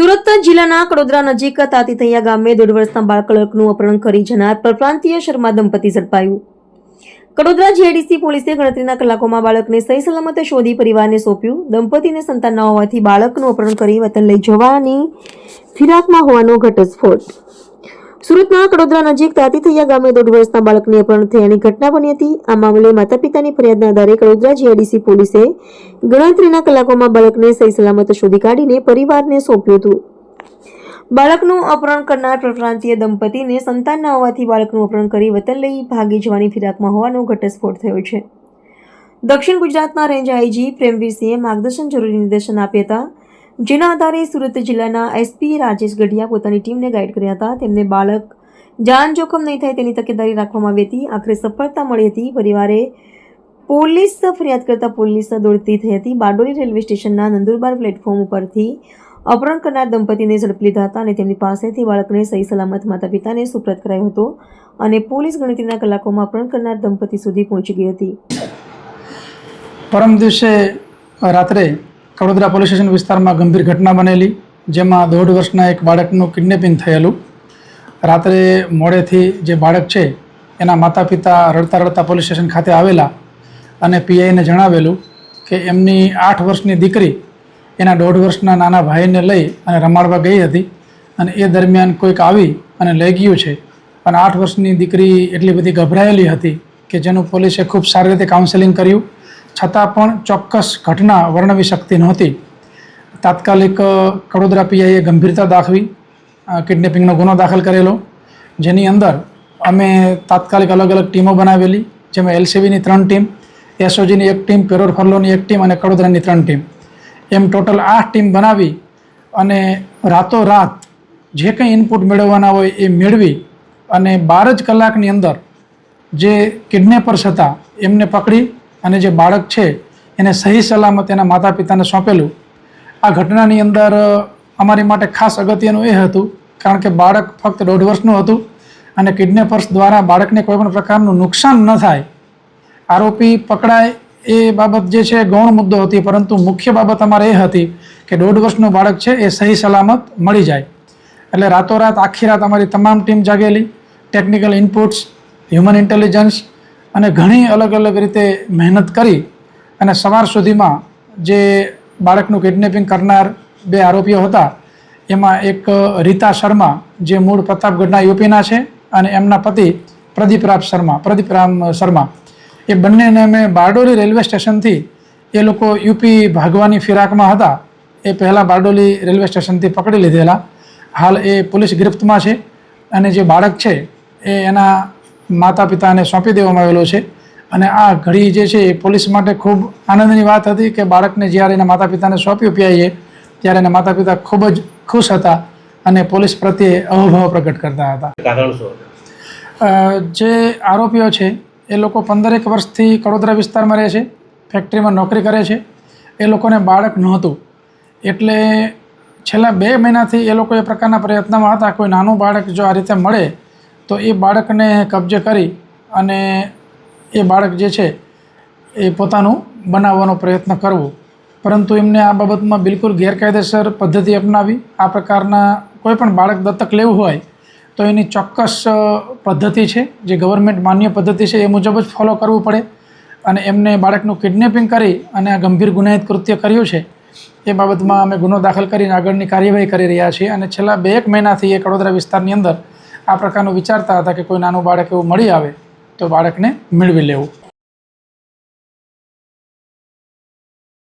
સુરત જિલ્લાના કડોદરા નજીક તાતીથૈયા ગામે 1.5 વર્ષના બાળકનું અપહરણ કરી જનાર પરપ્રાંતીય શર્મા દંપતી ઝડપાયું। કડોદરા જીઆઈડીસી પોલીસે ગણતરીના કલાકોમાં બાળકને સહી સલામત શોધી પરિવારને સોંપ્યું। દંપતીને સંતાન ન હોવાથી બાળકનું અપહરણ કરી વતન લઈ જવાની ફિરાકમાં હોવાનો ઘટસ્ફોટ। સુરતના કડોદરા નજીક તાતીથૈયા ગામે 1.5 વર્ષના બાળકને અપહરણ થયાની ઘટના બની હતી। આ મામલે માતા પિતાની ફરિયાદના આધારે કડોદરા જીઆઈડીસી પોલીસે ગણતરીના કલાકોમાં બાળકને સહી સલામત શોધી કાઢીને પરિવારને સોંપ્યું હતું। બાળકનું અપહરણ કરનાર પરપ્રાંતીય દંપતીને સંતાન ન હોવાથી બાળકનું અપહરણ કરી વતન લઈ ભાગી જવાની ફિરાકમાં હોવાનો ઘટસ્ફોટ થયો છે। દક્ષિણ ગુજરાતના રેન્જ આઈજી પ્રેમવીરસિંહે માર્ગદર્શન જરૂરી નિર્દેશન આપ્યા હતા, જેના આધારે સુરત જિલ્લાના એસપી રાજેશ ગઢિયા પોતાની ટીમને ગાઈડ કર્યા હતા। તેમને બાળક જાન જોખમ નહીં થાય તેની તકેદારી રાખવામાં આવી હતી। આખરે સફળતા મળી હતી। પરિવારે પોલીસ ફરિયાદ કરતા પોલીસ દોડતી થઈ હતી। બારડોલી રેલવે સ્ટેશનના નંદુરબાર પ્લેટફોર્મ ઉપરથી અપહરણ કરનાર દંપતીને ઝડપી લીધા હતા અને તેમની પાસેથી બાળકને સહી સલામત માતા પિતાને સુપ્રત કરાયો હતો અને પોલીસ ગણતરીના કલાકોમાં અપહરણ કરનાર દંપતી સુધી પહોંચી ગઈ હતી। પરમ દિવસે રાત્રે કડોદરા પોલીસ સ્ટેશન વિસ્તારમાં ગંભીર ઘટના બનેલી, જેમાં 1.5 વર્ષના એક બાળકનું કિડનેપિંગ થયેલું। રાત્રે મોડેથી જે બાળક છે એના માતા પિતા રડતા રડતા પોલીસ સ્ટેશન ખાતે આવેલા અને પીઆઈને જણાવેલું કે એમની 8 વર્ષની દીકરી એના 1.5 વર્ષના નાના ભાઈને લઈ અને રમાડવા ગઈ હતી અને એ દરમિયાન કોઈક આવી અને લઈ ગયું છે। અને 8 વર્ષની દીકરી એટલી બધી ગભરાયેલી હતી કે જેનું પોલીસે ખૂબ સારી રીતે કાઉન્સેલિંગ કર્યું, છતાં પણ ચોક્કસ ઘટના વર્ણવી શકતી નહોતી। તાત્કાલિક કડોદરા પીઆઈએ ગંભીરતા દાખવી કિડનેપિંગનો ગુનો દાખલ કરેલો, જેની અંદર અમે તાત્કાલિક અલગ અલગ ટીમો બનાવેલી, જેમાં એલસીબીની 3 ટીમ, એસઓજીની 1 ટીમ, પેરોર ફરલોની 1 ટીમ અને કડોદરાની 3 ટીમ, એમ ટોટલ 8 ટીમ બનાવી અને રાતોરાત જે કંઈ ઇનપુટ મેળવવાના હોય એ મેળવી અને 12 જ કલાકની અંદર જે કિડનેપર્સ હતા એમને પકડી અને જે બાળક છે એને સહી સલામત એના માતા પિતાને સોંપેલું। આ ઘટનાની અંદર અમારી માટે ખાસ અગત્યનું એ હતું કારણ કે બાળક ફક્ત 1.5 વર્ષનું હતું અને કિડનેપર્સ દ્વારા બાળકને કોઈપણ પ્રકારનું નુકસાન ન થાય, આરોપી પકડાય એ બાબત જે છે ગૌણ મુદ્દો હતી, પરંતુ મુખ્ય બાબત અમારે એ હતી કે 1.5 વર્ષનું બાળક છે એ સહી સલામત મળી જાય। એટલે રાતોરાત આખી રાત અમારી તમામ ટીમ જાગેલી, ટેકનિકલ ઇનપુટ્સ, હ્યુમન ઇન્ટેલિજન્સ અને ઘણી અલગ અલગ રીતે મહેનત કરી અને સવાર સુધીમાં જે બાળકનું કિડનેપિંગ કરનાર 2 આરોપીઓ હતા એમાં એક રીતા શર્મા જે મૂળ પ્રતાપગઢના યુપીના છે અને એમના પતિ પ્રદીપરામ શર્મા, એ બંનેને અમે બારડોલી રેલવે સ્ટેશનથી એ લોકો યુપી ભાગવાની ફિરાકમાં હતા એ પહેલાં બારડોલી રેલવે સ્ટેશનથી પકડી લીધેલા। હાલ એ પોલીસ ગિરફ્તમાં છે અને જે બાળક છે એ એના માતા પિતાને સોંપી દેવામાં આવેલો છે। અને આ ઘડી જે છે એ પોલીસ માટે ખૂબ આનંદની વાત હતી કે બાળકને જ્યારે એના માતા પિતાને સોંપ્યું પીઆઈએ ત્યારે એના માતા પિતા ખૂબ જ ખુશ હતા અને પોલીસ પ્રત્યે અહોભાવ પ્રગટ કરતા હતા। જે આરોપીઓ છે એ લોકો 15 વર્ષથી કડોદરા વિસ્તારમાં રહે છે, ફેક્ટરીમાં નોકરી કરે છે। એ લોકોને બાળક નહોતું એટલે છેલ્લા 2 મહિનાથી એ લોકો એ પ્રકારના પ્રયત્નમાં હતા કોઈ નાનું બાળક જો આ રીતે મળે તો એ બાળકને કબજે કરી અને એ બાળક જે છે એ પોતાનું બનાવવાનો પ્રયત્ન કરવો, પરંતુ એમને આ બાબતમાં બિલકુલ ગેરકાયદેસર પદ્ધતિ અપનાવી। આ પ્રકારના કોઈ પણ બાળક દત્તક લેવું હોય તો એની ચોક્કસ પદ્ધતિ છે, જે ગવર્મેન્ટ માન્ય પદ્ધતિ છે એ મુજબ જ ફોલો કરવું પડે અને એમને બાળકનું કિડનેપિંગ કરી અને આ ગંભીર ગુનાહિત કૃત્ય કર્યું છે એ બાબતમાં અમે ગુનો દાખલ કરીને આગળની કાર્યવાહી કરી રહ્યા છીએ। અને છેલ્લા 2 મહિનાથી એ કડોદરા વિસ્તારની અંદર આ પ્રકારનું વિચારતા હતા કે કોઈ નાનું બાળક એવું મળી આવે તો બાળકને મેળવી લેવું।